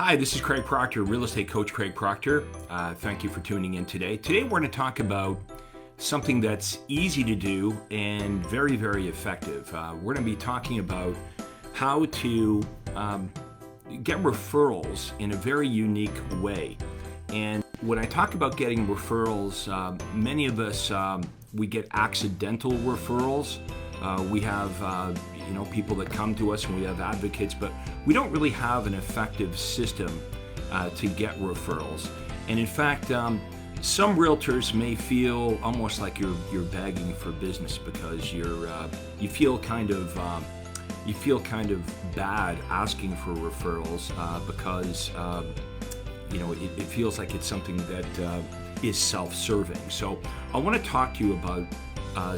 Hi, this is Craig Proctor, real estate coach Craig Proctor. Thank you for tuning in today. Today we're going to talk about something that's easy to do and very, very effective. We're going to be talking about how to get referrals in a very unique way. And when I talk about getting referrals, many of us, we get accidental referrals. We have people that come to us and we have advocates, but we don't really have an effective system to get referrals. And in fact, some realtors may feel almost like you're begging for business because you feel kind of bad asking for referrals because it feels like it's something that is self-serving. So I want to talk to you about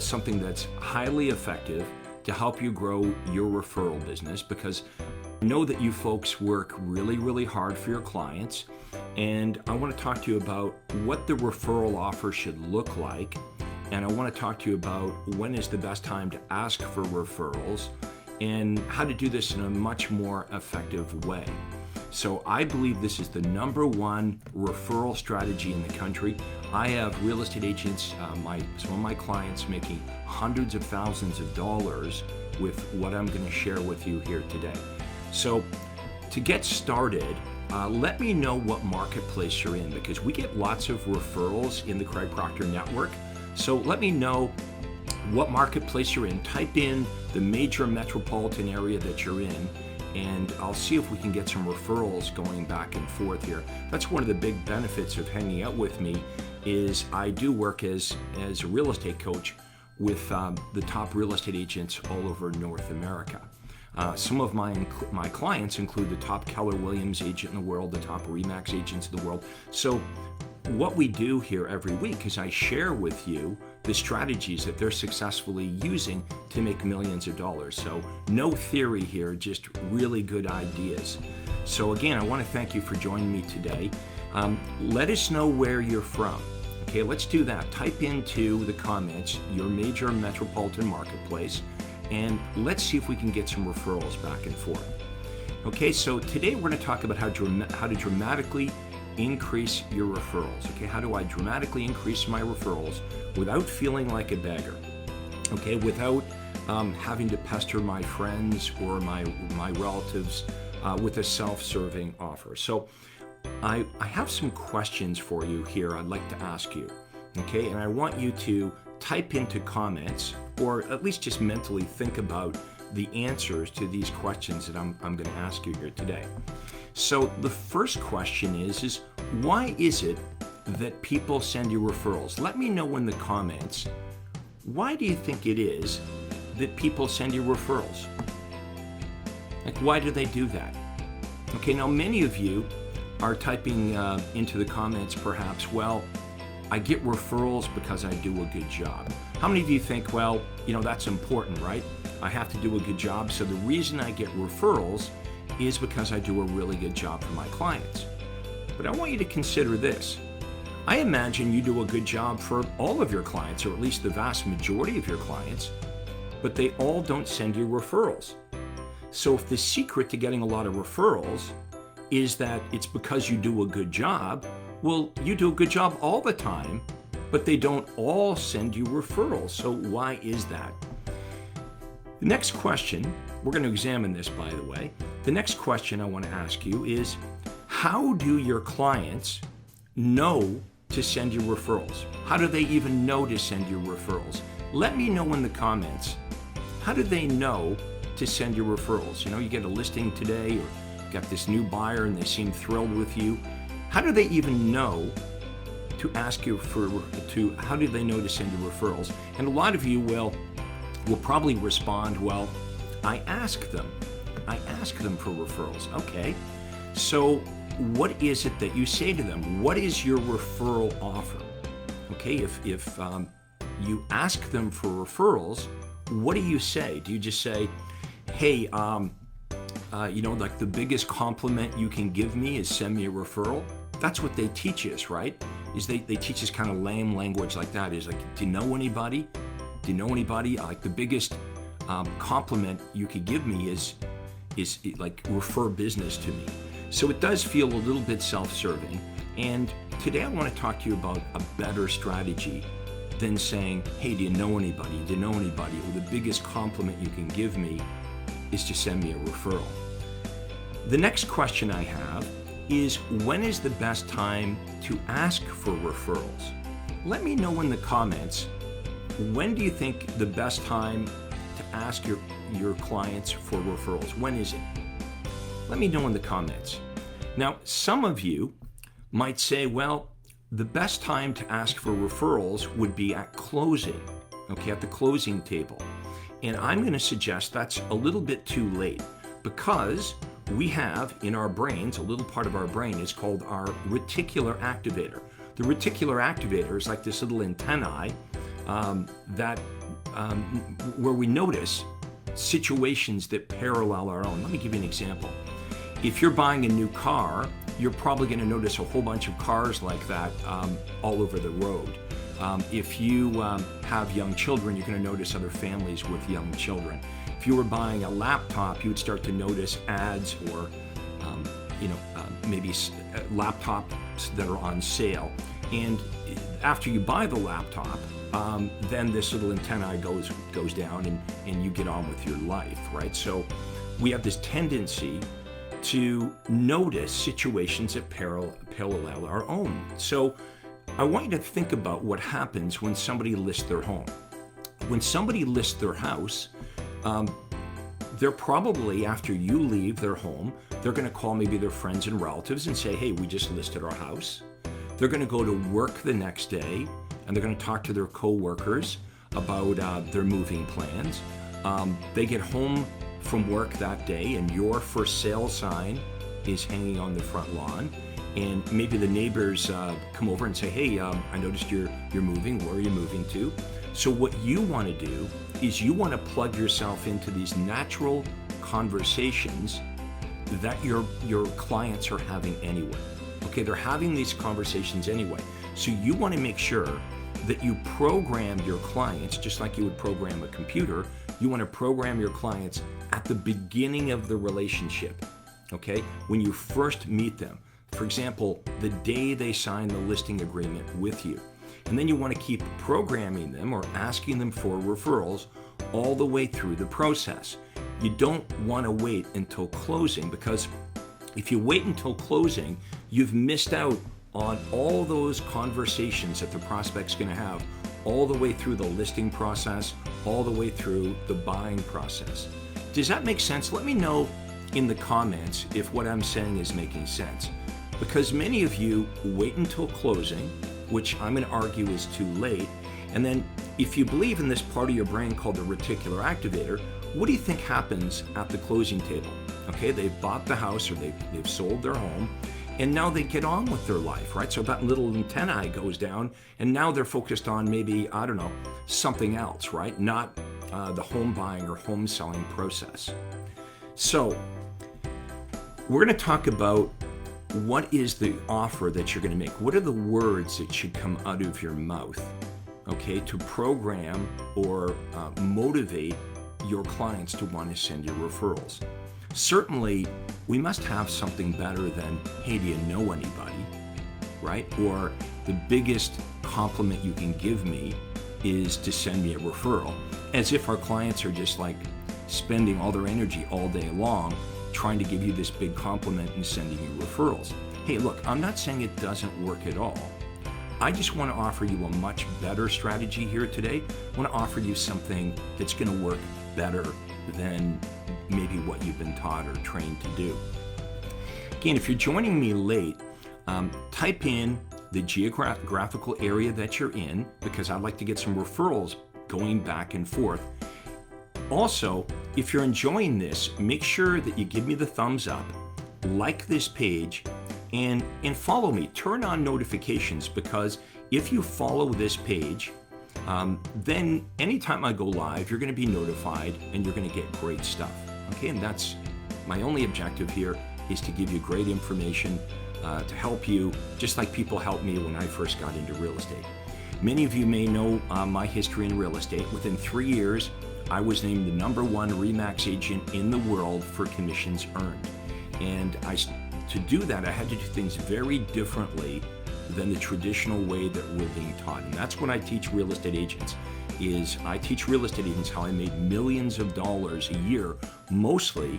something that's highly effective to help you grow your referral business, because I know that you folks work really, really hard for your clients, and I want to talk to you about what the referral offer should look like, and I want to talk to you about when is the best time to ask for referrals and how to do this in a much more effective way. So I believe this is the number one referral strategy in the country. I have real estate agents, some of my clients making hundreds of thousands of dollars with what I'm going to share with you here today. So to get started, let me know what marketplace you're in, because we get lots of referrals in the Craig Proctor network. So let me know what marketplace you're in. Type in the major metropolitan area that you're in, and I'll see if we can get some referrals going back and forth here. That's one of the big benefits of hanging out with me, is I do work as a real estate coach with the top real estate agents all over North America. Some of my clients include the top Keller Williams agent in the world, the top RE/MAX agents in the world. So what we do here every week is I share with you the strategies that they're successfully using to make millions of dollars. So no theory here, just really good ideas. So again, I want to thank you for joining me today. Let us know where you're from. Okay, let's do that. Type into the comments your major metropolitan marketplace, and let's see if we can get some referrals back and forth. Okay, so today we're going to talk about how to dramatically increase your referrals. Okay, how do I dramatically increase my referrals without feeling like a beggar? Okay, without having to pester my friends or my relatives with a self-serving offer. So I have some questions for you here I'd like to ask you. Okay, and I want you to type into comments, or at least just mentally think about the answers to these questions that I'm going to ask you here today. So the first question is why is it that people send you referrals? Let me know in the comments, why do you think it is that people send you referrals? Like, why do they do that? Okay, now many of you are typing into the comments perhaps, well, I get referrals because I do a good job. How many of you think, well, that's important, right? I have to do a good job, so the reason I get referrals is because I do a really good job for my clients. But I want you to consider this. I imagine you do a good job for all of your clients, or at least the vast majority of your clients, but they all don't send you referrals. So if the secret to getting a lot of referrals is that it's because you do a good job, well, you do a good job all the time, but they don't all send you referrals. So why is that? The next question, we're going to examine this, by the way. The next question I want to ask you is, how do your clients know to send you referrals? How do they even know to send you referrals? Let me know in the comments, how do they know to send you referrals? You get a listing today, or you got this new buyer and they seem thrilled with you. How do they even know to ask you how do they know to send you referrals? And a lot of you will probably respond, well, I ask them for referrals. Okay, so what is it that you say to them? What is your referral offer? Okay, if you ask them for referrals, what do you say? Do you just say, hey, like the biggest compliment you can give me is send me a referral? That's what they teach us, right? Is they teach us kind of lame language like that. Is like, do you know anybody? Like the biggest compliment you could give me is like refer business to me. So it does feel a little bit self-serving. And today I want to talk to you about a better strategy than saying, hey, do you know anybody? Do you know anybody? Or the biggest compliment you can give me is to send me a referral. The next question I have is, when is the best time to ask for referrals? Let me know in the comments, when do you think the best time to ask your clients for referrals? When is it? Let me know in the comments. Now, some of you might say, well, the best time to ask for referrals would be at closing, okay, at the closing table. And I'm going to suggest that's a little bit too late, because we have in our brains, a little part of our brain is called our Reticular Activator. The Reticular Activator is like this little antennae where we notice situations that parallel our own. Let me give you an example. If you're buying a new car, you're probably going to notice a whole bunch of cars like that all over the road. If you have young children, you're going to notice other families with young children. If you were buying a laptop, you would start to notice ads or maybe laptops that are on sale. And after you buy the laptop, then this little antenna goes down and you get on with your life, right? So we have this tendency to notice situations that parallel our own. So I want you to think about what happens when somebody lists their home. When somebody lists their house, they're probably, after you leave their home, they're going to call maybe their friends and relatives and say, hey, we just listed our house. They're going to go to work the next day and they're going to talk to their coworkers about their moving plans. They get home from work that day and your for sale sign is hanging on the front lawn, and maybe the neighbors come over and say, hey, I noticed you're moving. Where are you moving to? So what you want to do is you want to plug yourself into these natural conversations that your clients are having anyway. Okay, they're having these conversations anyway. So you want to make sure that you program your clients just like you would program a computer. You want to program your clients at the beginning of the relationship, okay? When you first meet them. For example, the day they sign the listing agreement with you. And then you want to keep programming them or asking them for referrals all the way through the process. You don't want to wait until closing, because if you wait until closing, you've missed out on all those conversations that the prospect's going to have all the way through the listing process, all the way through the buying process. Does that make sense? Let me know in the comments if what I'm saying is making sense. Because many of you wait until closing, which I'm going to argue is too late. And then if you believe in this part of your brain called the Reticular Activator, what do you think happens at the closing table? Okay, they've bought the house or they've sold their home, and now they get on with their life, right? So that little antennae goes down, and now they're focused on maybe, I don't know, something else, right? Not the home buying or home selling process. So we're going to talk about what is the offer that you're going to make. What are the words that should come out of your mouth, okay, to program or motivate your clients to want to send you referrals. Certainly, we must have something better than, hey, do you know anybody, right? Or the biggest compliment you can give me is to send me a referral, as if our clients are just like spending all their energy all day long trying to give you this big compliment and sending you referrals. Hey, look, I'm not saying it doesn't work at all. I just want to offer you a much better strategy here today. I want to offer you something that's going to work better than maybe what you've been taught or trained to do. Again, if you're joining me late, type in the geographical area that you're in, because I'd like to get some referrals going back and forth. Also, if you're enjoying this, make sure that you give me the thumbs up, like this page, and follow me. Turn on notifications, because if you follow this page, then anytime I go live, you're going to be notified and you're going to get great stuff. Okay, and that's my only objective here, is to give you great information to help you, just like people helped me when I first got into real estate. Many of you may know my history in real estate. Within 3 years, I was named the #1 RE/MAX agent in the world for commissions earned. And I to do that, I had to do things very differently than the traditional way that we're being taught. And that's what I teach real estate agents, is I teach real estate agents how I made millions of dollars a year, mostly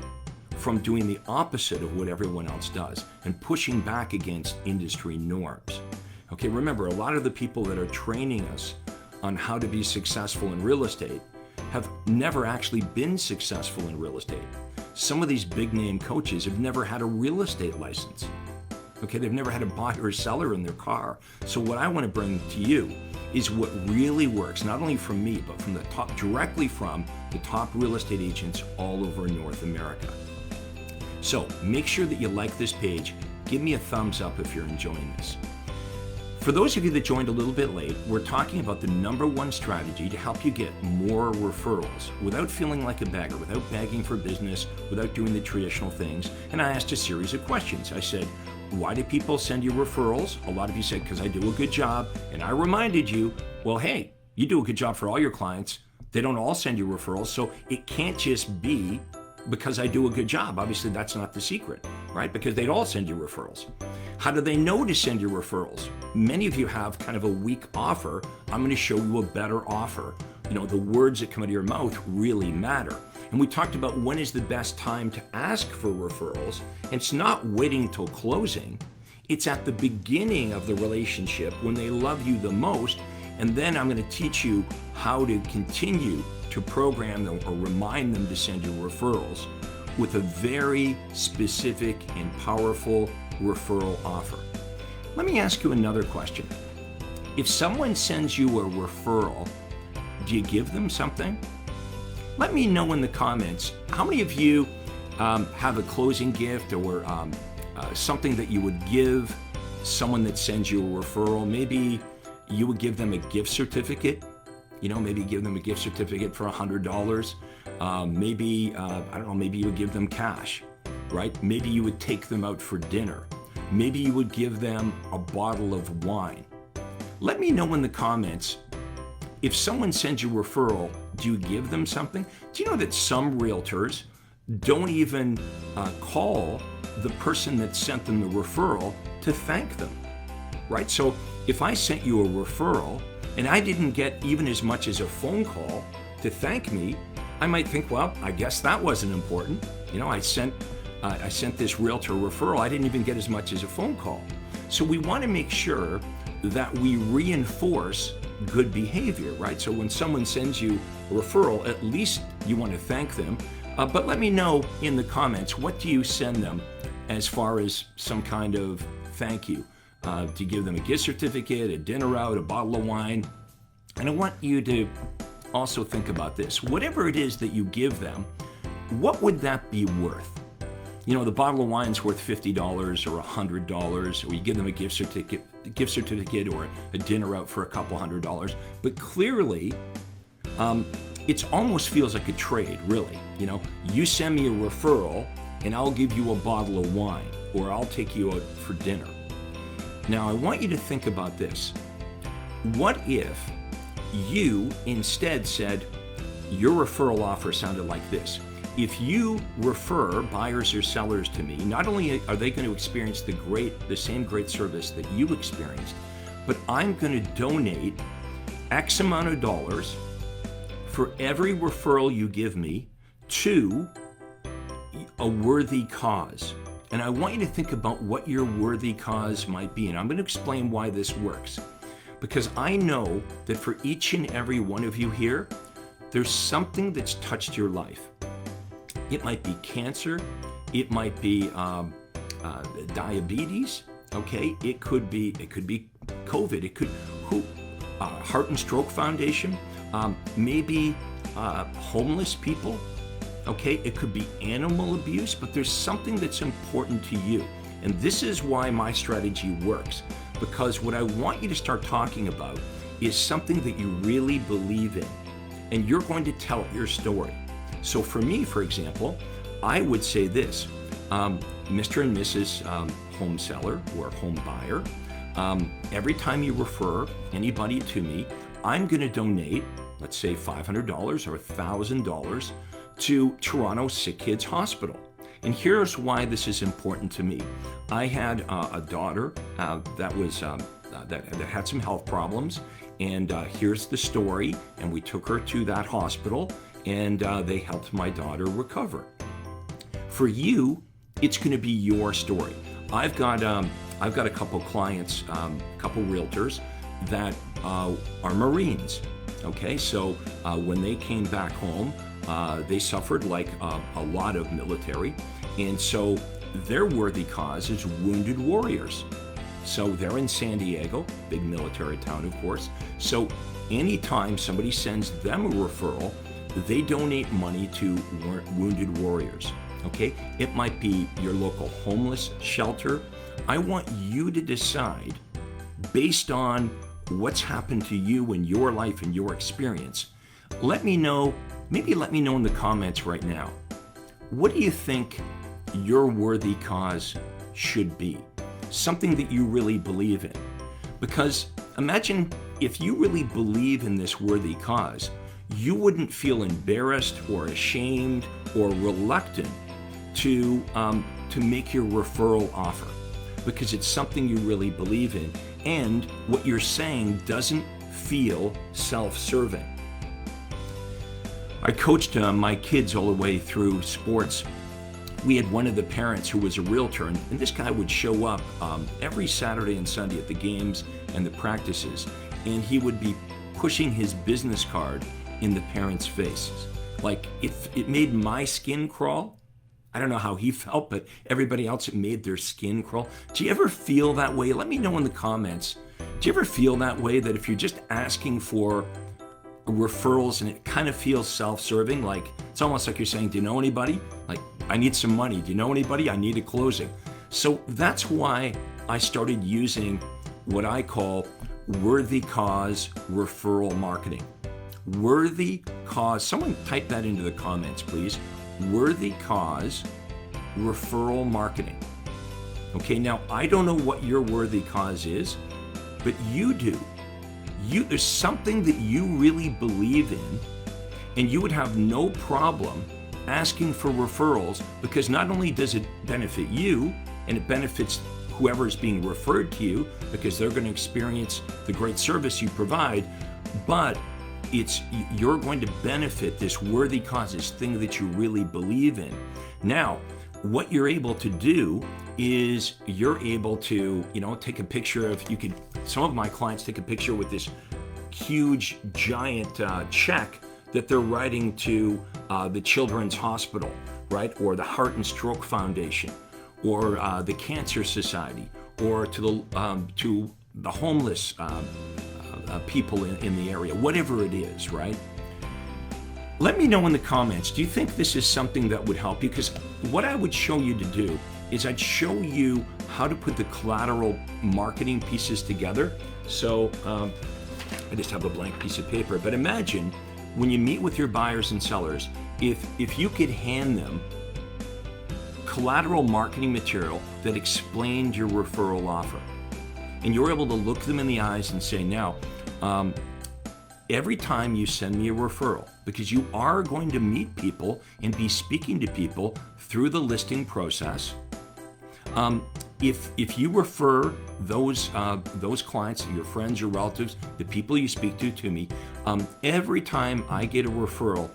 from doing the opposite of what everyone else does and pushing back against industry norms. Okay, remember, a lot of the people that are training us on how to be successful in real estate have never actually been successful in real estate. Some of these big name coaches have never had a real estate license. Okay, they've never had a buyer or seller in their car. So what I want to bring to you is what really works, not only from me, but from the top, directly from the top real estate agents all over North America. So make sure that you like this page. Give me a thumbs up if you're enjoying this. For those of you that joined a little bit late, we're talking about the #1 strategy to help you get more referrals without feeling like a beggar, without begging for business, without doing the traditional things. And I asked a series of questions. I said, why do people send you referrals? A lot of you said, because I do a good job. And I reminded you, well, hey, you do a good job for all your clients. They don't all send you referrals. So it can't just be because I do a good job. Obviously, that's not the secret, right? Because they'd all send you referrals. How do they know to send you referrals? Many of you have kind of a weak offer. I'm going to show you a better offer. You know, the words that come out of your mouth really matter. And we talked about when is the best time to ask for referrals. It's not waiting till closing. It's at the beginning of the relationship when they love you the most. And then I'm going to teach you how to continue to program them or remind them to send you referrals with a very specific and powerful referral offer. Let me ask you another question. If someone sends you a referral, do you give them something? Let me know in the comments, how many of you have a closing gift or something that you would give someone that sends you a referral? Maybe you would give them a gift certificate. You know, maybe give them a gift certificate for $100. Maybe, I don't know, maybe you would give them cash, right? Maybe you would take them out for dinner. Maybe you would give them a bottle of wine. Let me know in the comments, if someone sends you a referral, do you give them something? Do you know that some realtors don't even call the person that sent them the referral to thank them, right? So if I sent you a referral and I didn't get even as much as a phone call to thank me, I might think, well, I guess that wasn't important. You know, I sent this realtor referral. I didn't even get as much as a phone call. So we want to make sure that we reinforce good behavior, right? So when someone sends you a referral, at least you want to thank them. But let me know in the comments, what do you send them as far as some kind of thank you? Do you give them a gift certificate, a dinner out, a bottle of wine? And I want you to also think about this. Whatever it is that you give them, what would that be worth? You know, the bottle of wine's worth $50 or $100, or you give them a gift certificate or a dinner out for a couple $100. But clearly, it almost feels like a trade, really. You know, you send me a referral and I'll give you a bottle of wine, or I'll take you out for dinner. Now, I want you to think about this. What if you instead said, your referral offer sounded like this? If you refer buyers or sellers to me, not only are they going to experience the same great service that you experienced, but I'm going to donate X amount of dollars for every referral you give me to a worthy cause. And I want you to think about what your worthy cause might be. And I'm going to explain why this works. Because I know that for each and every one of you here, there's something that's touched your life. It might be cancer. It might be diabetes. Okay. It could be COVID. It could Heart and Stroke Foundation. Maybe homeless people. Okay. It could be animal abuse. But there's something that's important to you, and this is why my strategy works. Because what I want you to start talking about is something that you really believe in, and you're going to tell your story. So for me, for example, I would say this, Mr. and Mrs. Home seller or home buyer, every time you refer anybody to me, I'm going to donate, let's say $500 or $1,000 to Toronto Sick Kids Hospital. And here's why this is important to me. I had a daughter that had some health problems, and here's the story. And we took her to that hospital, and they helped my daughter recover. For you, it's going to be your story. I've got a couple clients, couple realtors that are Marines. Okay, so when they came back home, they suffered like a lot of military, and so their worthy cause is wounded warriors. So they're in San Diego, big military town, of course. So anytime somebody sends them a referral, they donate money to wounded warriors. Okay, it might be your local homeless shelter. I want you to decide, based on what's happened to you in your life and your experience. Let me know in the comments right now. What do you think your worthy cause should be? Something that you really believe in. Because imagine if you really believe in this worthy cause, you wouldn't feel embarrassed or ashamed or reluctant to make your referral offer, because it's something you really believe in, and what you're saying doesn't feel self-serving. I coached my kids all the way through sports. We had one of the parents who was a realtor, and this guy would show up every Saturday and Sunday at the games and the practices, and he would be pushing his business card in the parents' faces. Like, it made my skin crawl. I don't know how he felt, but everybody else, it made their skin crawl. Do you ever feel that way? Let me know in the comments. Do you ever feel that way, that if you're just asking for referrals and it kind of feels self-serving, like it's almost like you're saying, do you know anybody? Like, I need some money. Do you know anybody? I need a closing. So that's why I started using what I call worthy cause referral marketing. Worthy cause, someone type that into the comments, please. Worthy cause referral marketing. Okay, now I don't know what your worthy cause is, but you do. There's something that you really believe in, and you would have no problem asking for referrals, because not only does it benefit you, and it benefits whoever is being referred to you, because they're going to experience the great service you provide, but you're going to benefit this worthy cause, this thing that you really believe in. Now, what you're able to do is you're able to, take a picture of, some of my clients take a picture with this huge, giant check that they're writing to the Children's Hospital, right? Or the Heart and Stroke Foundation, or the Cancer Society, or to the homeless people in the area, whatever it is, right? Let me know in the comments, do you think this is something that would help you? Because what I would show you to do is I'd show you how to put the collateral marketing pieces together. So I just have a blank piece of paper, but imagine when you meet with your buyers and sellers, if you could hand them collateral marketing material that explained your referral offer, and you're able to look them in the eyes and say, now, every time you send me a referral, because you are going to meet people and be speaking to people through the listing process, if you refer those clients, your friends, your relatives, the people you speak to me, every time I get a referral,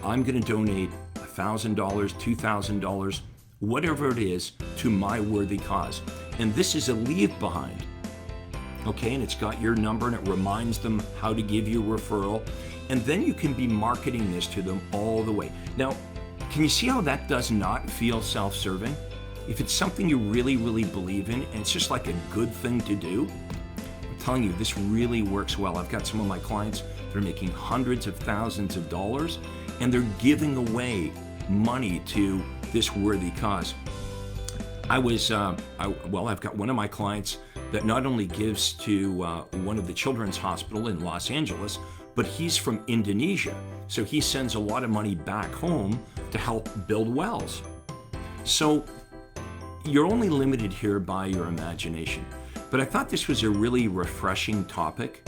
I'm going to donate $1,000, $2,000, whatever it is, to my worthy cause. And this is a leave behind. Okay, and it's got your number, and it reminds them how to give you a referral, and then you can be marketing this to them all the way. Now, can you see how that does not feel self-serving? If it's something you really, really believe in, and it's just like a good thing to do, I'm telling you, this really works well. I've got some of my clients that are making hundreds of thousands of dollars, and they're giving away money to this worthy cause. I've got one of my clients that not only gives to one of the Children's Hospital in Los Angeles, but he's from Indonesia. So he sends a lot of money back home to help build wells. So you're only limited here by your imagination. But I thought this was a really refreshing topic,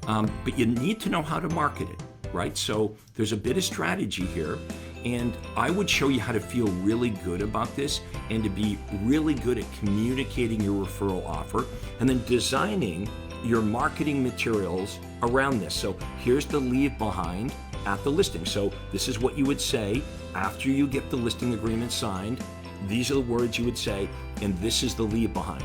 but you need to know how to market it, right? So there's a bit of strategy here. And I would show you how to feel really good about this and to be really good at communicating your referral offer and then designing your marketing materials around this. So here's the leave behind at the listing. So this is what you would say after you get the listing agreement signed. These are the words you would say, and this is the leave behind.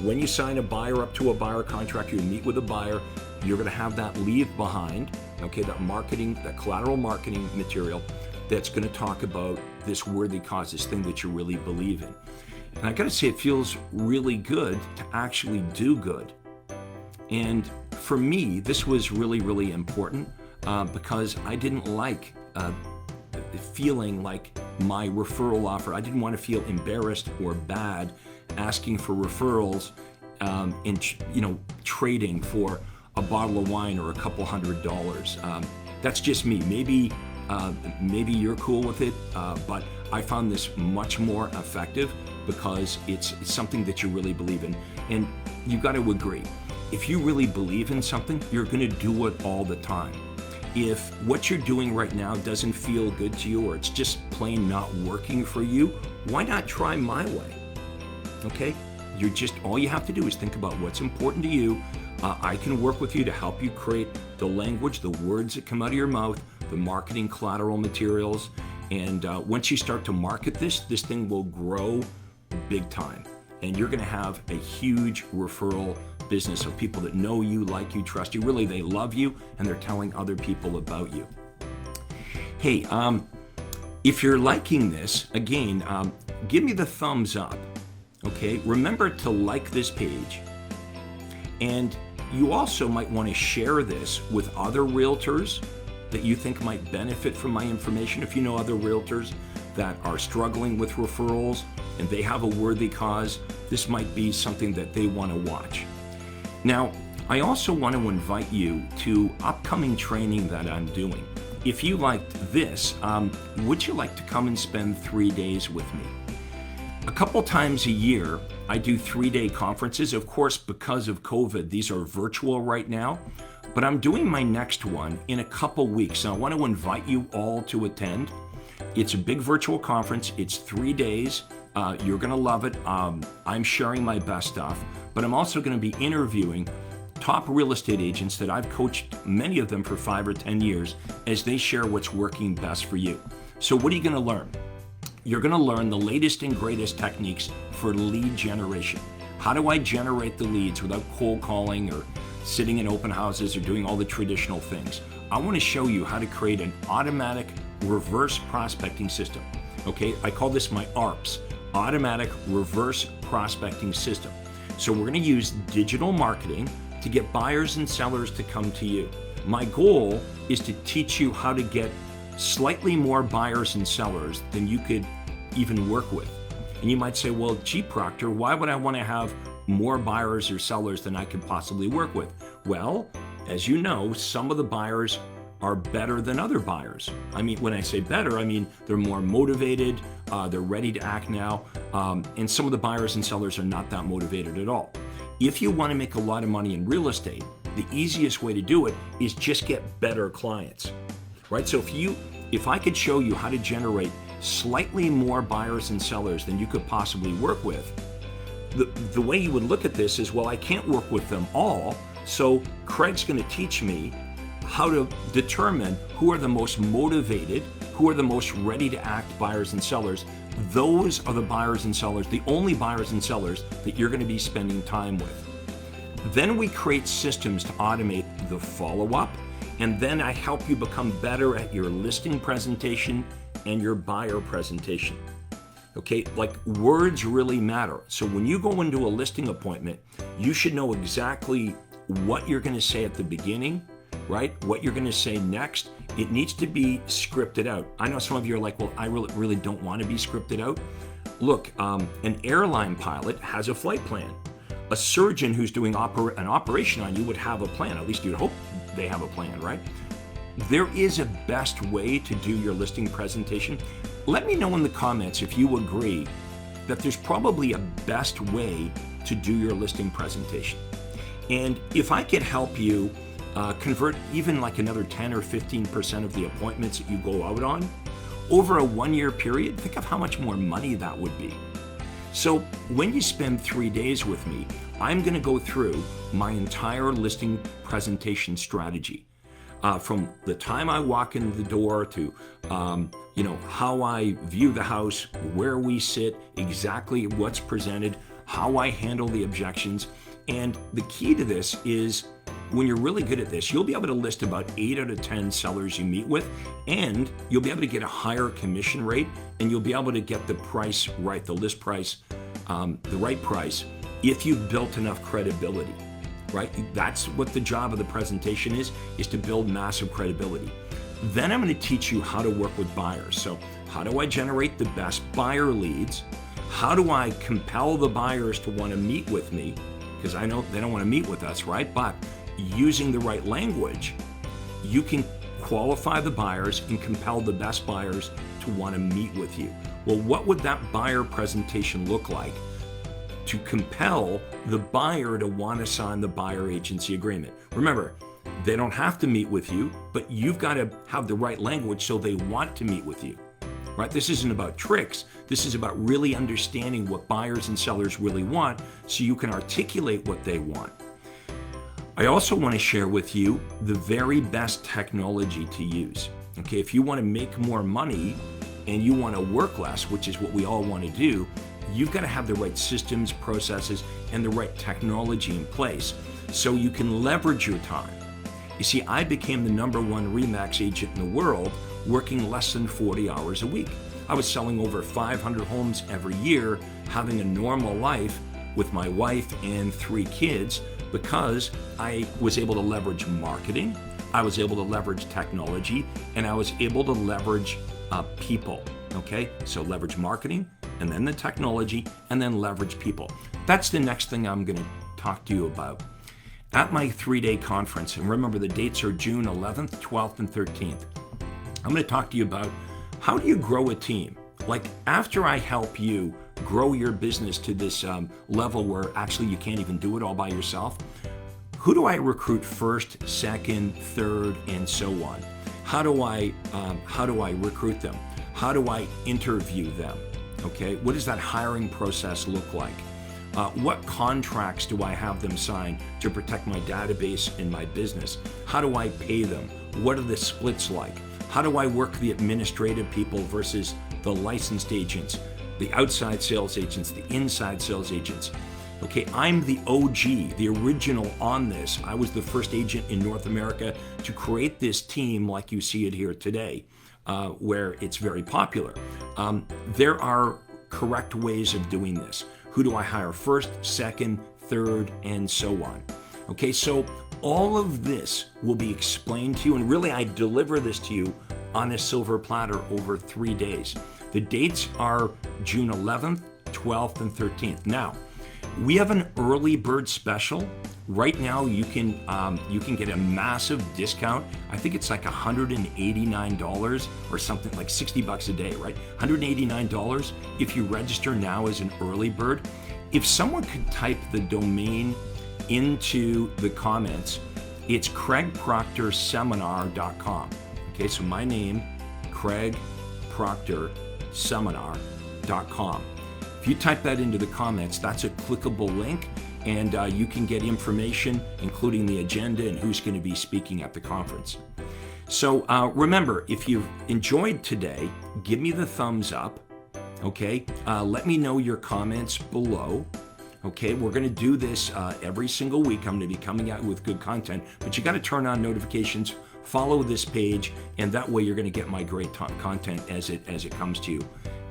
When you sign a buyer up to a buyer contract, you meet with a buyer, you're going to have that leave behind, okay, that marketing, that collateral marketing material that's going to talk about this worthy cause, this thing that you really believe in. And I got to say, it feels really good to actually do good. And for me, this was really, really important because I didn't like feeling like my referral offer, I didn't want to feel embarrassed or bad asking for referrals and trading for a bottle of wine or a couple $100. That's just me. Maybe you're cool with it, but I found this much more effective because it's something that you really believe in. And you've got to agree, if you really believe in something, you're going to do it all the time. If what you're doing right now doesn't feel good to you or it's just plain not working for you, why not try my way? Okay? All you have to do is think about what's important to you. I can work with you to help you create the language, the words that come out of your mouth, the marketing collateral materials. And once you start to market this thing will grow big time. And you're going to have a huge referral business of people that know you, like you, trust you. Really, they love you and they're telling other people about you. Hey, if you're liking this, again, give me the thumbs up. Okay, remember to like this page. And you also might want to share this with other realtors that you think might benefit from my information. If you know other realtors that are struggling with referrals and they have a worthy cause, this might be something that they want to watch. Now, I also want to invite you to upcoming training that I'm doing. If you liked this, would you like to come and spend 3 days with me? A couple times a year, I do 3-day conferences. Of course, because of COVID, these are virtual right now, but I'm doing my next one in a couple weeks. And I want to invite you all to attend. It's a big virtual conference. It's 3 days. You're going to love it. I'm sharing my best stuff, but I'm also going to be interviewing top real estate agents that I've coached, many of them for 5 or 10 years, as they share what's working best for you. So what are you going to learn? You're going to learn the latest and greatest techniques for lead generation. How do I generate the leads without cold calling or sitting in open houses or doing all the traditional things? I want to show you how to create an automatic reverse prospecting system. Okay, I call this my ARPS, automatic reverse prospecting system. So we're going to use digital marketing to get buyers and sellers to come to you. My goal is to teach you how to get slightly more buyers and sellers than you could even work with. And you might say, well, gee, Proctor, why would I want to have more buyers or sellers than I could possibly work with? Well, as you know, some of the buyers are better than other buyers. I mean, when I say better, I mean they're more motivated, they're ready to act now, and some of the buyers and sellers are not that motivated at all. If you want to make a lot of money in real estate, the easiest way to do it is just get better clients, right? So if I could show you how to generate slightly more buyers and sellers than you could possibly work with, the way you would look at this is, well, I can't work with them all, so Craig's going to teach me how to determine who are the most motivated, who are the most ready to act buyers and sellers. Those are the buyers and sellers, the only buyers and sellers that you're going to be spending time with. Then we create systems to automate the follow-up, and then I help you become better at your listing presentation and your buyer presentation. Okay, like words really matter. So when you go into a listing appointment, you should know exactly what you're going to say at the beginning, right? What you're going to say next. It needs to be scripted out. I know some of you are like, well, I really don't want to be scripted out. Look, an airline pilot has a flight plan. A surgeon who's doing an operation on you would have a plan. At least you'd hope they have a plan, right? There is a best way to do your listing presentation. Let me know in the comments if you agree that there's probably a best way to do your listing presentation. And if I could help you convert even like another 10 or 15% of the appointments that you go out on, Over a 1-year period, think of how much more money that would be. So when you spend 3 days with me, I'm going to go through my entire listing presentation strategy. From the time I walk in the door to, how I view the house, where we sit, exactly what's presented, how I handle the objections. And the key to this is when you're really good at this, you'll be able to list about 8 out of 10 sellers you meet with, and you'll be able to get a higher commission rate, and you'll be able to get the price right, the list price, the right price, if you've built enough credibility, right? That's what the job of the presentation is to build massive credibility. Then I'm going to teach you how to work with buyers. So how do I generate the best buyer leads? How do I compel the buyers to want to meet with me? Because I know they don't want to meet with us, right? But using the right language, you can qualify the buyers and compel the best buyers to want to meet with you. Well, what would that buyer presentation look like to compel the buyer to want to sign the buyer agency agreement? Remember, they don't have to meet with you, but you've got to have the right language so they want to meet with you, right? This isn't about tricks. This is about really understanding what buyers and sellers really want so you can articulate what they want. I also want to share with you the very best technology to use. Okay, if you want to make more money and you want to work less, which is what we all want to do, you've got to have the right systems, processes, and the right technology in place so you can leverage your time. You see, I became the #1 RE/MAX agent in the world working less than 40 hours a week. I was selling over 500 homes every year, having a normal life with my wife and 3 kids because I was able to leverage marketing, I was able to leverage technology, and I was able to leverage people, okay? So leverage marketing, and then the technology, and then leverage people. That's the next thing I'm gonna talk to you about. At my 3-day conference, and remember the dates are June 11th, 12th, and 13th, I'm gonna talk to you about how do you grow a team? Like after I help you grow your business to this level where actually you can't even do it all by yourself, who do I recruit first, second, third, and so on? How do I recruit them? How do I interview them? Okay, what does that hiring process look like? What contracts do I have them sign to protect my database and my business? How do I pay them? What are the splits like? How do I work the administrative people versus the licensed agents, the outside sales agents, the inside sales agents? Okay, I'm the OG, the original on this. I was the first agent in North America to create this team like you see it here today, where it's very popular. There are correct ways of doing this. Who do I hire first, second, third, and so on? Okay, so all of this will be explained to you, and really I deliver this to you on a silver platter over 3 days. The dates are June 11th, 12th, and 13th. Now, we have an early bird special. Right now, you can get a massive discount. I think it's like $189 or something, like $60 a day, right? $189 if you register now as an early bird. If someone could type the domain into the comments, it's CraigProctorSeminar.com. Okay, so my name, CraigProctorSeminar.com. If you type that into the comments, that's a clickable link, and you can get information, including the agenda and who's going to be speaking at the conference. So remember, if you've enjoyed today, give me the thumbs up, okay? Let me know your comments below. Okay, we're going to do this every single week. I'm going to be coming out with good content, but you got to turn on notifications, follow this page, and that way you're going to get my great content as it comes to you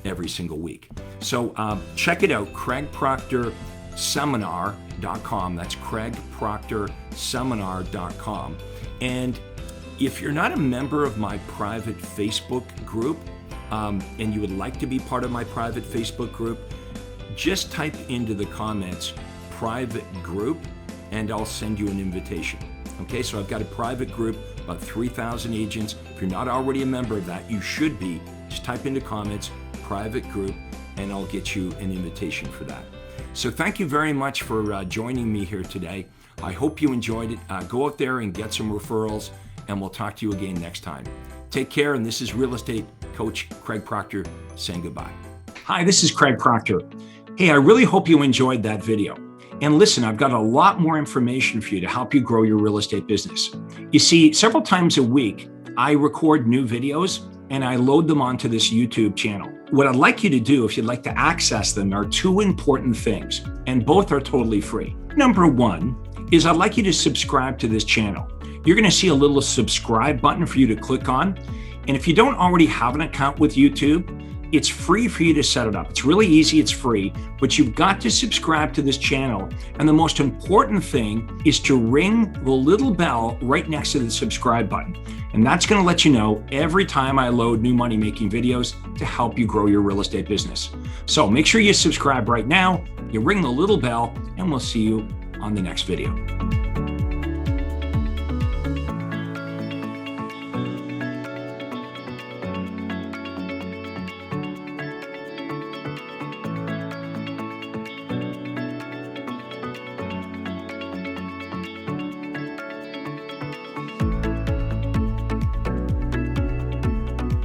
every single week. So check it out, CraigProctorSeminar.com. That's CraigProctorSeminar.com. And if you're not a member of my private Facebook group, and you would like to be part of my private Facebook group, just type into the comments private group and I'll send you an invitation. Okay, so I've got a private group, about 3,000 agents. If you're not already a member of that, you should be. Just type into comments private group and I'll get you an invitation for that. So thank you very much for joining me here today. I hope you enjoyed it. Go out there and get some referrals, and we'll talk to you again next time. Take care, and this is Real Estate Coach Craig Proctor saying goodbye. Hi, this is Craig Proctor. Hey, I really hope you enjoyed that video. And listen, I've got a lot more information for you to help you grow your real estate business. You see, several times a week, I record new videos and I load them onto this YouTube channel. What I'd like you to do, if you'd like to access them, are two important things, and both are totally free. Number one is I'd like you to subscribe to this channel. You're going to see a little subscribe button for you to click on. And if you don't already have an account with YouTube, it's free for you to set it up. It's really easy, it's free, but you've got to subscribe to this channel. And the most important thing is to ring the little bell right next to the subscribe button. And that's going to let you know every time I load new money-making videos to help you grow your real estate business. So make sure you subscribe right now, you ring the little bell, and we'll see you on the next video.